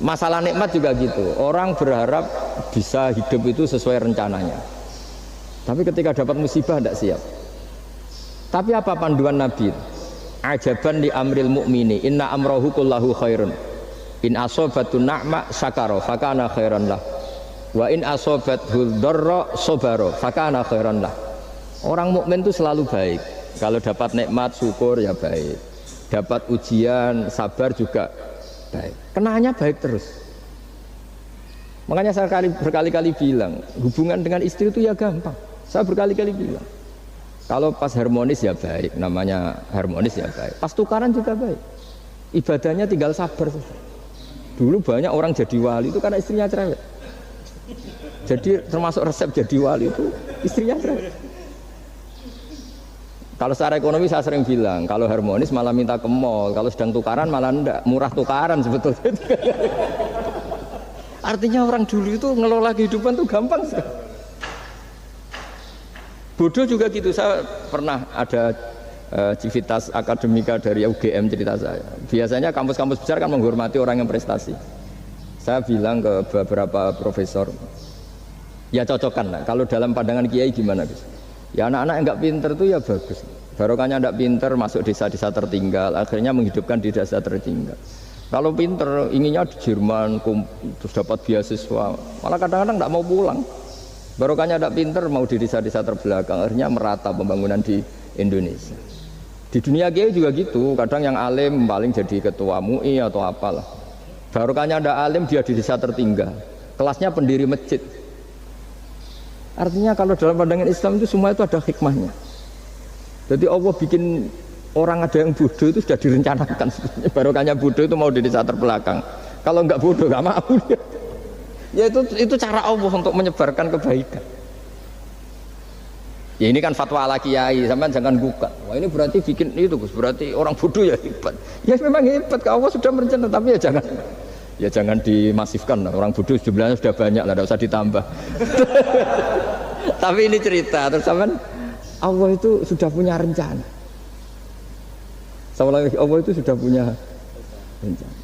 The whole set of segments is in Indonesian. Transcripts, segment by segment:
Masalah nikmat juga gitu. Orang berharap bisa hidup itu sesuai rencananya. Tapi ketika dapat musibah tidak siap. Tapi apa panduan Nabi? Ajaban li amril mu'mini inna amrahu kullahu khairun. In asobatun na'ma syakara fakana khairan lah. Wa in asobathu dharra sabara fakana khairan lah. Orang mukmin itu selalu baik. Kalau dapat nikmat syukur ya baik. Dapat ujian sabar juga baik. Kenaannya baik terus. Makanya saya berkali-kali bilang, hubungan dengan istri itu ya gampang. Saya berkali-kali bilang, kalau pas harmonis ya baik, namanya harmonis ya baik. Pas tukaran juga baik. Ibadahnya tinggal sabar. Dulu banyak orang jadi wali itu karena istrinya cerewet. Jadi termasuk resep jadi wali itu istrinya cerewet. Kalau secara ekonomi saya sering bilang, kalau harmonis malah minta ke mall, kalau sedang tukaran malah enggak, murah tukaran sebetulnya. Artinya orang dulu itu ngelola kehidupan itu gampang sekali. Bodoh juga gitu, saya pernah ada civitas akademika dari UGM cerita saya. Biasanya kampus-kampus besar kan menghormati orang yang prestasi. Saya bilang ke beberapa profesor, ya cocokkan lah, kalau dalam pandangan kiai gimana Gus? Ya anak-anak yang nggak pinter itu ya bagus. Barokahnya nggak pinter masuk desa-desa tertinggal, akhirnya menghidupkan di desa tertinggal. Kalau pinter inginnya di Jerman, terus dapat beasiswa, malah kadang-kadang nggak mau pulang. Barokahnya nggak pinter mau di desa-desa terbelakang, akhirnya merata pembangunan di Indonesia. Di dunia kiai juga gitu, kadang yang alim paling jadi ketua MUI atau apalah. Barokahnya nggak alim dia di desa tertinggal, kelasnya pendiri masjid. Artinya kalau dalam pandangan Islam itu semua itu ada hikmahnya. Jadi Allah bikin orang ada yang bodoh itu sudah direncanakan sebenarnya. Barokahnya bodoh itu mau di desa terbelakang. Kalau enggak bodoh enggak mau dia. Ya itu cara Allah untuk menyebarkan kebaikan. Ya ini kan fatwa ala kiai, sampean jangan buka. Wah ini berarti bikin itu Gus, berarti orang bodoh ya hebat. Ya memang hebat, Allah sudah merencanakan, tapi ya jangan dimasifkan lah. Orang bodoh jumlahnya sudah banyak lah, tidak usah ditambah. Tapi ini cerita, terus sampean Allah itu sudah punya rencana. Allah itu sudah punya rencana.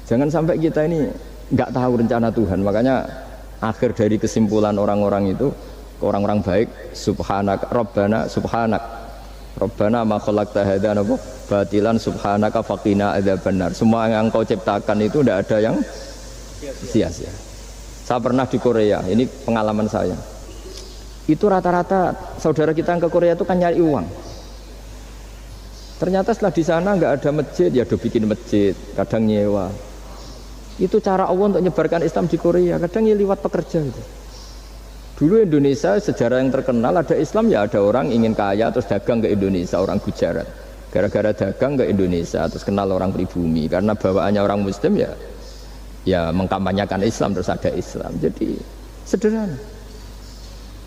Jangan sampai kita ini nggak tahu rencana Tuhan. Makanya akhir dari kesimpulan orang-orang itu, orang-orang baik, subhanak rabbana subhanak rabbana ma khalaqta hadza batilan subhanaka faqina adzabannar. Semua yang engkau ciptakan itu tidak ada yang sia-sia. Saya pernah di Korea, ini pengalaman saya. Itu rata-rata saudara kita yang ke Korea itu kan nyari uang. Ternyata setelah di sana nggak ada masjid, ya udah bikin masjid, kadang nyewa. Itu cara Allah untuk menyebarkan Islam di Korea, kadang ya lewat pekerja itu. Dulu Indonesia sejarah yang terkenal ada Islam ya ada orang ingin kaya terus dagang ke Indonesia, orang Gujarat. Gara-gara dagang ke Indonesia terus kenal orang pribumi karena bawaannya orang Muslim ya mengkampanyekan Islam terus ada Islam. Jadi sederhana.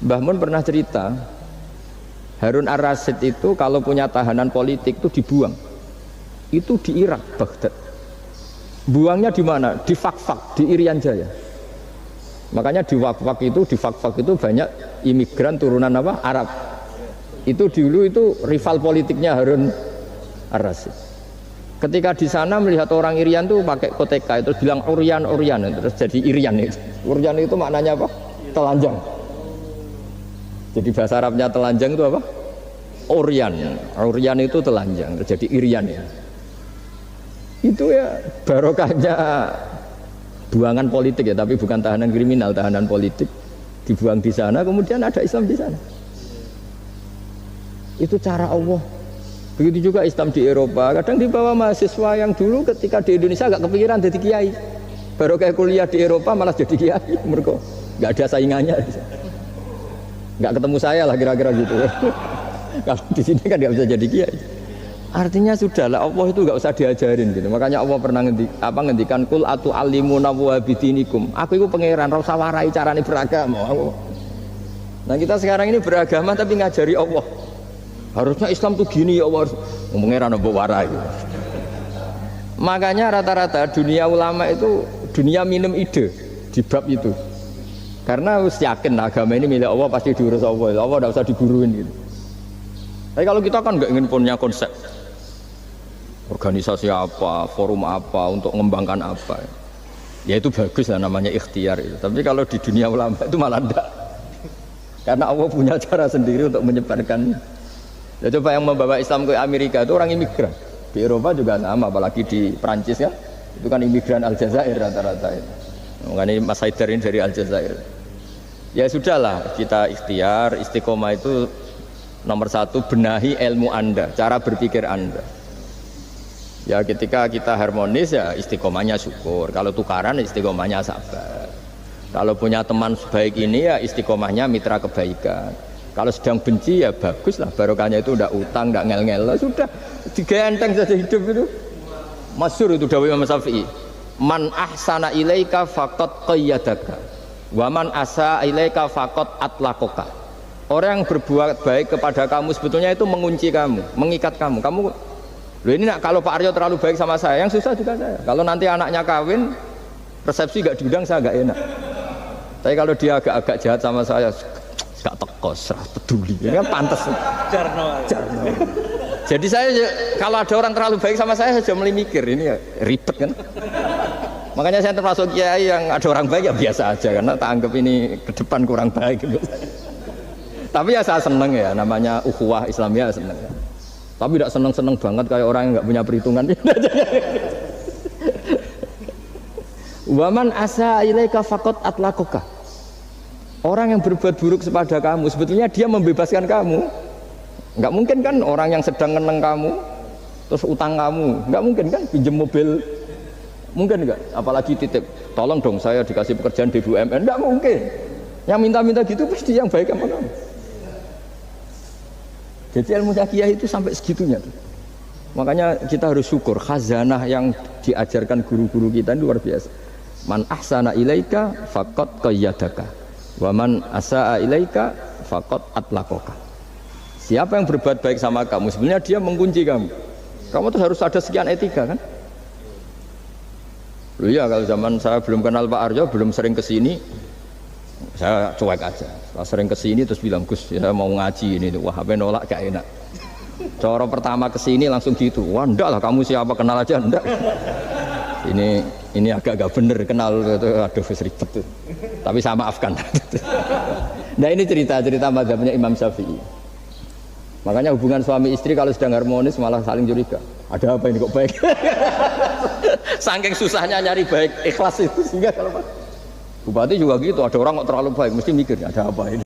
Mbah Mun pernah cerita Harun Ar-Rasyid itu kalau punya tahanan politik itu dibuang. Itu di Irak, Baghdad. Buangnya di mana? Di Fakfak, di Irian Jaya. Makanya di Fakfak itu banyak imigran turunan apa? Arab. Itu dulu itu rival politiknya Harun Ar-Rasyid. Ketika di sana melihat orang Irian tuh pakai koteka itu bilang Urian terus jadi Irian itu. Urian itu maknanya apa? Telanjang. Jadi bahasa Arabnya telanjang itu apa? Urian itu telanjang, jadi Irian ya. Itu ya barokahnya buangan politik ya, tapi bukan tahanan kriminal, tahanan politik dibuang di sana, kemudian ada Islam di sana. Itu cara Allah. Begitu juga Islam di Eropa, kadang dibawa mahasiswa yang dulu ketika di Indonesia agak kepikiran jadi kiai. Barokah kuliah di Eropa malah jadi kiai, mereka nggak ada saingannya. Nggak ketemu saya lah kira-kira gitu. Kalau di sini kan nggak bisa jadi kiai. Artinya sudahlah Allah itu nggak usah diajarin gitu. Makanya Allah pernah ngendikan kul atu alimuna wa bidinikum. Aku itu pangeran, ora usah warai carane beragama. Nah kita sekarang ini beragama tapi ngajari Allah. Harusnya Islam tuh gini ya Allah. Pangeran mbok warai. Makanya rata-rata dunia ulama itu dunia minum ide di bab itu. Karena harus yakin agama ini milik Allah, pasti diurus Allah. Allah tidak usah diguruin gitu. Tapi kalau kita kan nggak ingin punya konsep organisasi apa, forum apa, untuk mengembangkan apa. Ya itu bagus lah namanya ikhtiar itu. Tapi kalau di dunia ulama itu malah enggak. Karena Allah punya cara sendiri untuk menyebarkannya. Ya coba yang membawa Islam ke Amerika itu orang imigran. Di Eropa juga sama, apalagi di Prancis ya. Itu kan imigran Aljazair rata-rata itu. Makanya Mas Haidar ini dari Aljazair. Ya sudahlah, kita ikhtiar, istiqomah itu nomor satu, benahi ilmu Anda, cara berpikir Anda. Ya ketika kita harmonis ya istiqomahnya syukur. Kalau tukaran istiqomahnya sabar. Kalau punya teman sebaik ini ya istiqomahnya mitra kebaikan. Kalau sedang benci ya bagus lah, barokahnya itu ndak utang, ndak ngel-ngel, sudah digenteng saja hidup itu. Masyhur itu dawuh Imam Syafi'i. Man ahsana ilaika faqad qayyadaka. Wa man asa ilaika faqad atlaqaka. Orang yang berbuat baik kepada kamu sebetulnya itu mengunci kamu, mengikat kamu. Loh ini kalau Pak Aryo terlalu baik sama saya, yang susah juga saya. Kalau nanti anaknya kawin, resepsi gak diundang saya gak enak. Tapi kalau dia agak-agak jahat sama saya, gak teko, serah peduli. Ya kan pantas. Jarno. Jadi saya kalau ada orang terlalu baik sama saya sudah mulai mikir ini ya ribet kan. Makanya saya termasuk kiai yang ada orang baik ya biasa aja karena tak anggap ini ke depan kurang baik. Tapi ya saya seneng ya, namanya ukhuwah Islamiyah seneng ya. Tapi tidak seneng-seneng banget kayak orang yang nggak punya perhitungan. Waman asa ilaika faqad atlaqaka. Orang yang berbuat buruk kepada kamu sebetulnya dia membebaskan kamu. Nggak mungkin kan orang yang sedang ngeneng kamu terus utang kamu, nggak mungkin kan pinjam mobil, mungkin nggak? Apalagi titip, tolong dong saya dikasih pekerjaan di BUMN, nggak mungkin. Yang minta-minta gitu pasti yang baik sama kamu. Jadi ilmu zakiyah itu sampai segitunya tuh. Makanya kita harus syukur khazanah yang diajarkan guru-guru kita ini luar biasa. Man ahsana ilaika faqad qayyadaka wa man asaa ilaika faqad atlaqaka. Siapa yang berbuat baik sama kamu sebenarnya dia mengunci kamu. Kamu tuh harus ada sekian etika kan? Loh ya kalau zaman saya belum kenal Pak Arjo, belum sering kesini, saya cuek aja. Setelah sering kesini terus bilang Gus ya mau ngaji ini, wah apa nolak gak enak. Cara pertama kesini langsung gitu, wah enggak lah kamu siapa kenal aja enggak. Ini agak bener kenal gitu, aduh ribet tuh. Tapi saya maafkan. Nah ini cerita mazhabnya Imam Syafi'i. Makanya hubungan suami istri kalau sedang harmonis malah saling curiga. Ada apa ini kok baik? Saking susahnya nyari baik ikhlas itu sehingga kalau Bupati juga gitu, ada orang kok terlalu baik mesti mikir ada apa ini.